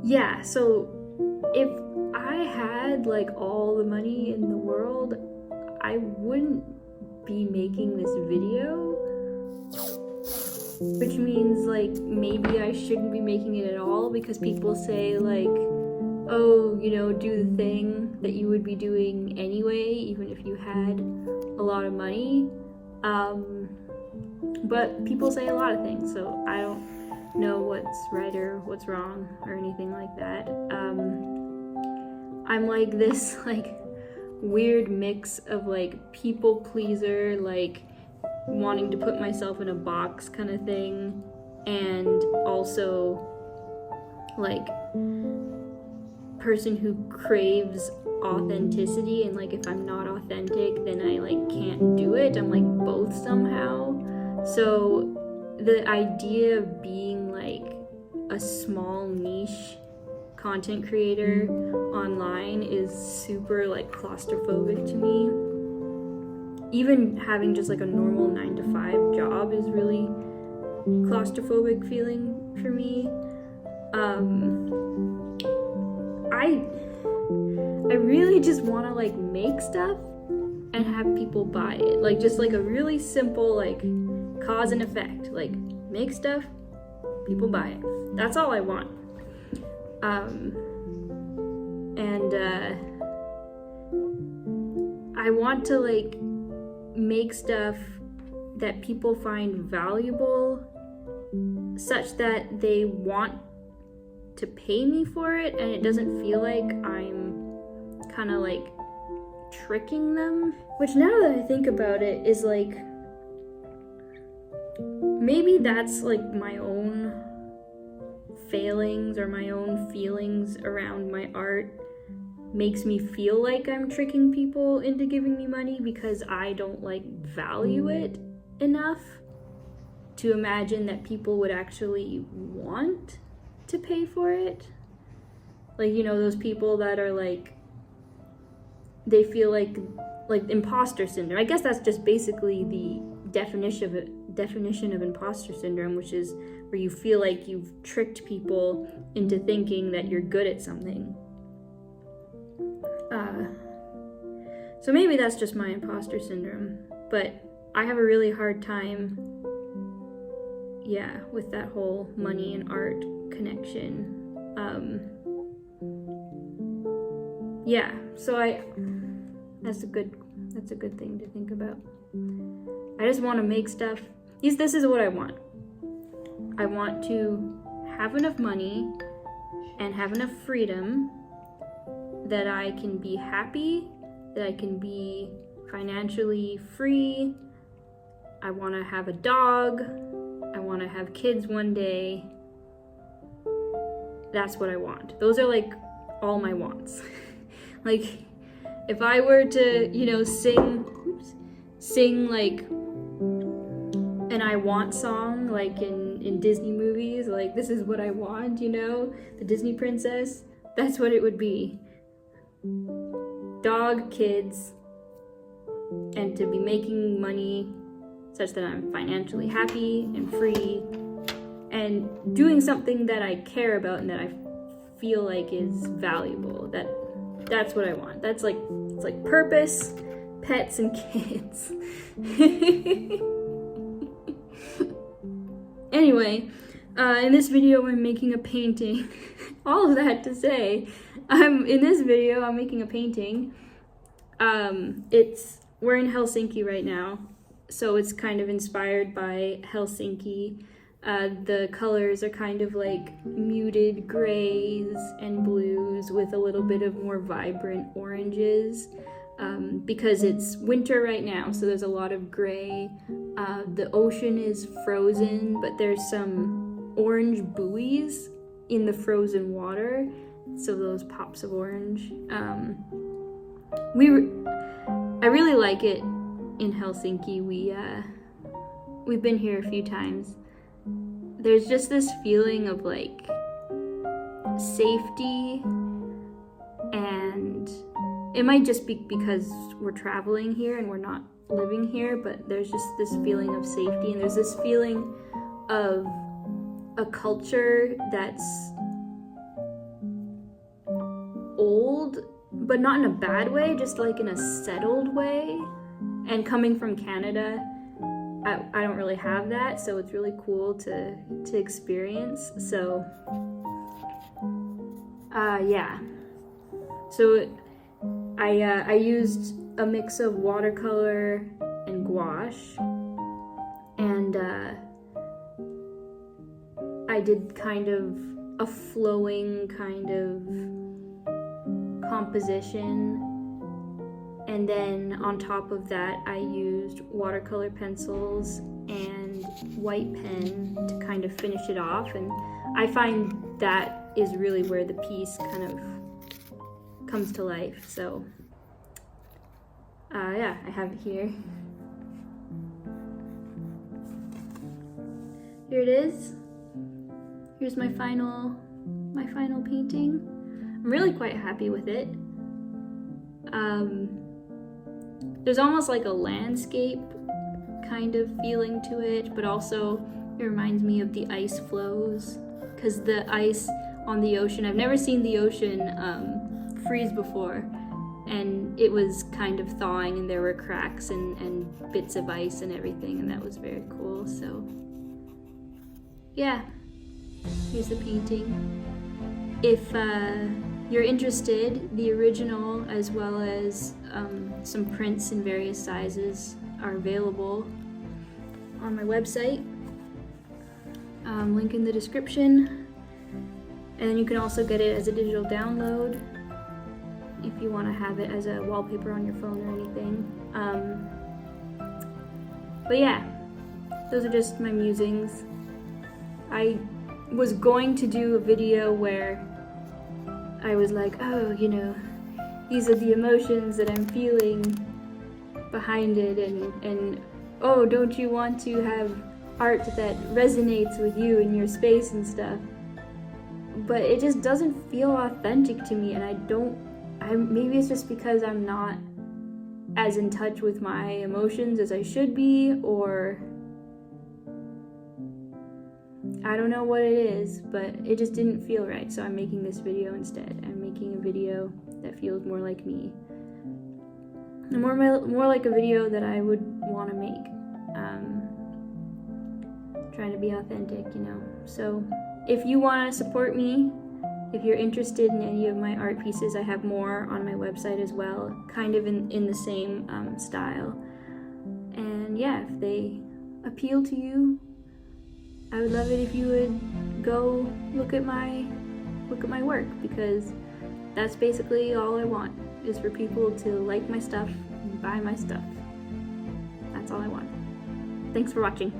Yeah, so if I had like all the money in the world, I wouldn't be making this video, which means like maybe I shouldn't be making it at all, because people say like, oh, you know, do the thing that you would be doing anyway, even if you had a lot of money. But people say a lot of things, so I don't know what's right or what's wrong or anything like that. I'm like this like weird mix of like people pleaser, like wanting to put myself in a box kind of thing, and also like person who craves authenticity, and like if I'm not authentic then I like can't do it. I'm like both somehow. So the idea of being like a small niche content creator online is super like claustrophobic to me. Even having just like a normal 9-to-5 job is really claustrophobic feeling for me. I really just want to like make stuff and have people buy it, like just like a really simple like cause and effect, like make stuff, people buy it. That's all I want. I want to like make stuff that people find valuable, such that they want to pay me for it, and it doesn't feel like I'm kind of like tricking them. Which, now that I think about it, is like, maybe that's like my own failings or my own feelings around my art makes me feel like I'm tricking people into giving me money, because I don't like value it enough to imagine that people would actually want to pay for it. Like, you know, those people that are like, they feel like imposter syndrome. I guess that's just basically the definition of imposter syndrome, which is where you feel like you've tricked people into thinking that you're good at something. So maybe that's just my imposter syndrome, but I have a really hard time, with that whole money and art connection. So that's a good thing to think about. I just want to make stuff. This is what I want. I want to have enough money and have enough freedom that I can be happy, that I can be financially free. I want to have a dog. I want to have kids one day. That's what I want. Those are like all my wants. Like, if I were to, you know, sing like an I want song, like in Disney movies, like this is what I want, you know, the Disney princess, that's what it would be. Dog, kids, and to be making money such that I'm financially happy and free and doing something that I care about and that I feel like is valuable. That's what I want. That's like, it's like purpose, pets, and kids. Anyway, in this video I'm making a painting. All of that to say, in this video I'm making a painting. We're in Helsinki right now, so it's kind of inspired by Helsinki. The colors are kind of like muted grays and blues with a little bit of more vibrant oranges, because it's winter right now, so there's a lot of gray. The ocean is frozen, but there's some orange buoys in the frozen water, so those pops of orange. I really like it in Helsinki. We've been here a few times. There's just this feeling of like safety and it might just be because we're traveling here and we're not living here, but there's just this feeling of safety, and there's this feeling of a culture that's old, but not in a bad way, just like in a settled way. And coming from Canada, I don't really have that, so it's really cool to experience. So yeah, so I used a mix of watercolor and gouache, and I did kind of a flowing kind of composition, and then on top of that I used watercolor pencils and white pen to kind of finish it off, and I find that is really where the piece kind of comes to life. So yeah, I have it here. Here it is. Here's my final painting. I'm really quite happy with it. There's almost like a landscape kind of feeling to it, but also it reminds me of the ice flows, because the ice on the ocean, I've never seen the ocean freeze before, and it was kind of thawing, and there were cracks and bits of ice and everything, and that was very cool. So yeah, here's the painting. If you're interested, the original as well as some prints in various sizes are available on my website. Link in the description. And then you can also get it as a digital download if you want to have it as a wallpaper on your phone or anything. But yeah, those are just my musings. I was going to do a video where I was like, oh, you know, these are the emotions that I'm feeling behind it, and oh, don't you want to have art that resonates with you in your space and stuff? But it just doesn't feel authentic to me, and maybe it's just because I'm not as in touch with my emotions as I should be, or I don't know what it is, but it just didn't feel right, so I'm making this video instead. I'm making a video that feels more like me, and more like a video that I would want to make. Trying to be authentic, you know. So if you want to support me, if you're interested in any of my art pieces, I have more on my website as well, kind of in the same style. And yeah, if they appeal to you, I would love it if you would go look at my work, because that's basically all I want, is for people to like my stuff and buy my stuff. That's all I want. Thanks for watching.